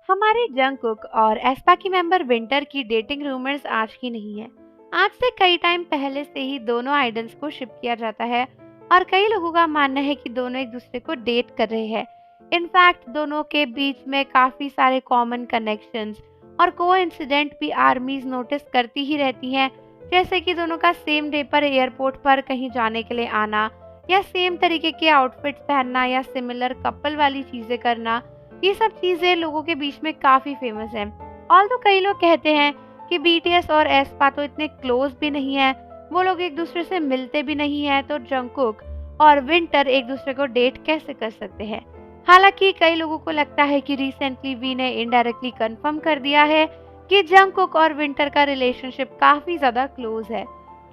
हमारे जंगकुक और एस्पा की मेंबर विंटर की डेटिंग रूमर्स आज की नहीं है। आज से कई टाइम पहले से ही दोनों आइडल्स को शिप किया जाता है और कई लोगों का मानना है कि दोनों एक दूसरे को डेट कर रहे हैं। इनफैक्ट दोनों के बीच में काफी सारे कॉमन कनेक्शंस और कोइंसिडेंट भी आर्मीज नोटिस करती ही रहती हैं, जैसे कि दोनों का सेम डे पर एयरपोर्ट पर कहीं जाने के लिए आना, या सेम तरीके के आउटफिट्स पहनना, या सिमिलर कपल वाली चीजें करना। ये सब चीजें लोगों के बीच में काफी फेमस हैं। ऑल्दो कई लोग कहते हैं कि बीटीएस और एस्पा तो इतने क्लोज भी नहीं है, वो लोग एक दूसरे से मिलते भी नहीं है, तो जंगकुक और विंटर एक दूसरे को डेट कैसे कर सकते हैं। हालांकि कई लोगों को लगता है कि रिसेंटली वी ने इनडायरेक्टली कंफर्म कर दिया है कि जंगकुक और विंटर का रिलेशनशिप काफी ज्यादा क्लोज है।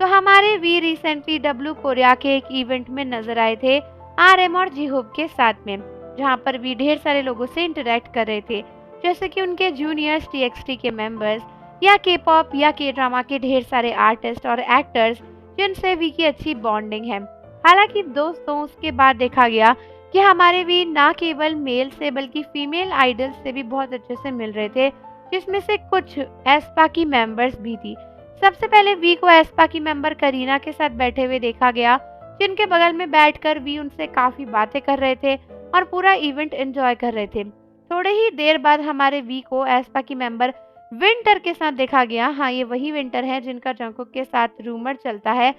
तो हमारे वी रिसेंटली डब्ल्यू कोरिया के एक इवेंट में नजर आए थे आरएम और जीहोप के साथ में, जहां पर भी ढेर सारे लोगों से इंटरेक्ट कर रहे थे, जैसे कि उनके जूनियर्स टीएक्सटी के मेंबर्स, या के पॉप या के ड्रामा के ढेर सारे आर्टिस्ट और एक्टर्स जिनसे वी की अच्छी बॉन्डिंग है। हालांकि दोस्तों उसके बाद देखा गया कि हमारे वी ना केवल मेल से बल्कि फीमेल आइडल्स से भी बहुत अच्छे से मिल रहे थे, जिसमें से कुछ एस्पा की मेंबर्स भी थी। सबसे पहले वी को एस्पा की मेंबर करीना के साथ बैठे हुए देखा गया, जिनके बगल में बैठकर वी उनसे काफी बातें कर रहे थे और पूरा इवेंट एंजॉय कर रहे थे। थोड़े ही देर बाद हमारे वी को एस्पा की मेंबर विंटर के साथ देखा गया। हाँ, ये वही विंटर है जिनका जंगकुक के साथ रूमर चलता है।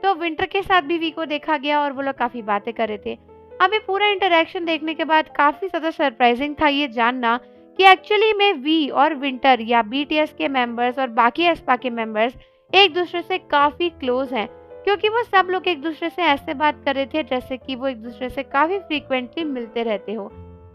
तो विंटर के साथ भी वी को देखा गया और वो लोग काफी बातें कर रहे थे। अब ये पूरा इंटरेक्शन देखने के बाद काफी ज्यादा सरप्राइजिंग था ये जानना कि एक्चुअली में वी और विंटर या बीटीएस के मेंबर्स और बाकी एस्पा के मेंबर्स एक दूसरे से काफी क्लोज हैं, क्योंकि वो सब लोग एक दूसरे से ऐसे बात कर रहे थे जैसे कि वो एक दूसरे से काफी फ्रीक्वेंटली मिलते रहते हो।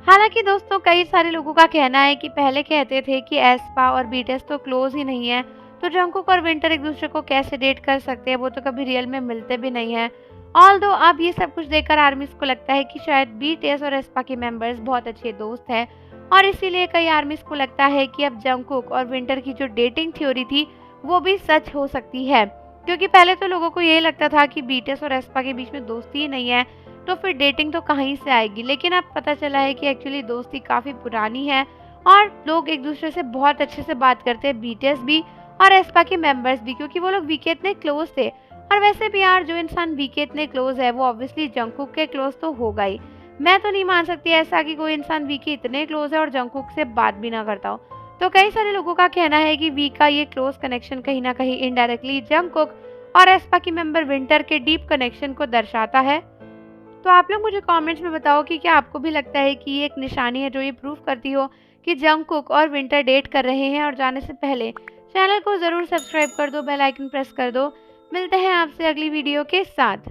हालांकि दोस्तों कई सारे लोगों का कहना है कि पहले कहते थे कि एस्पा और बीटीएस तो क्लोज ही नहीं है, तो जंगकुक और विंटर एक दूसरे को कैसे डेट कर सकते हैं, वो तो कभी रियल में मिलते भी नहीं है। ऑल्दो अब ये सब कुछ देखकर आर्मीज को लगता है कि शायद बीटीएस और एस्पा के मेंबर्स बहुत अच्छे दोस्त हैं, और इसीलिए कई आर्मीज को लगता है कि अब जंगकुक और विंटर की जो डेटिंग थ्योरी थी वो भी सच हो सकती है। क्योंकि पहले तो लोगों को यही लगता था कि बीटीएस और एस्पा के बीच में दोस्ती ही नहीं है, तो फिर डेटिंग तो कहीं से आएगी। लेकिन अब पता चला है कि एक्चुअली दोस्ती काफी पुरानी है और लोग एक दूसरे से बहुत अच्छे से बात करते हैं, बीटीएस भी और एस्पा के मेंबर्स भी, क्योंकि वो लोग वीके इतने क्लोज थे। और वैसे भी यार, जो इंसान वीके इतने क्लोज है वो ऑब्वियसली जंगकुक के क्लोज तो होगा ही। मैं तो नहीं मान सकती ऐसा कि कोई इंसान वीके इतने क्लोज है और जंगकुक से बात भी ना करता हो। तो कई सारे लोगों का कहना है कि वी का ये क्लोज कनेक्शन कहीं ना कहीं इनडायरेक्टली जंगकुक और एस्पा की मेंबर विंटर के डीप कनेक्शन को दर्शाता है। तो आप लोग मुझे कमेंट्स में बताओ कि क्या आपको भी लगता है कि ये एक निशानी है जो ये प्रूव करती हो कि जंगकुक और विंटर डेट कर रहे हैं। और जाने से पहले चैनल को जरूर सब्सक्राइब कर दो, बेल आइकन प्रेस कर दो। मिलते हैं आपसे अगली वीडियो के साथ।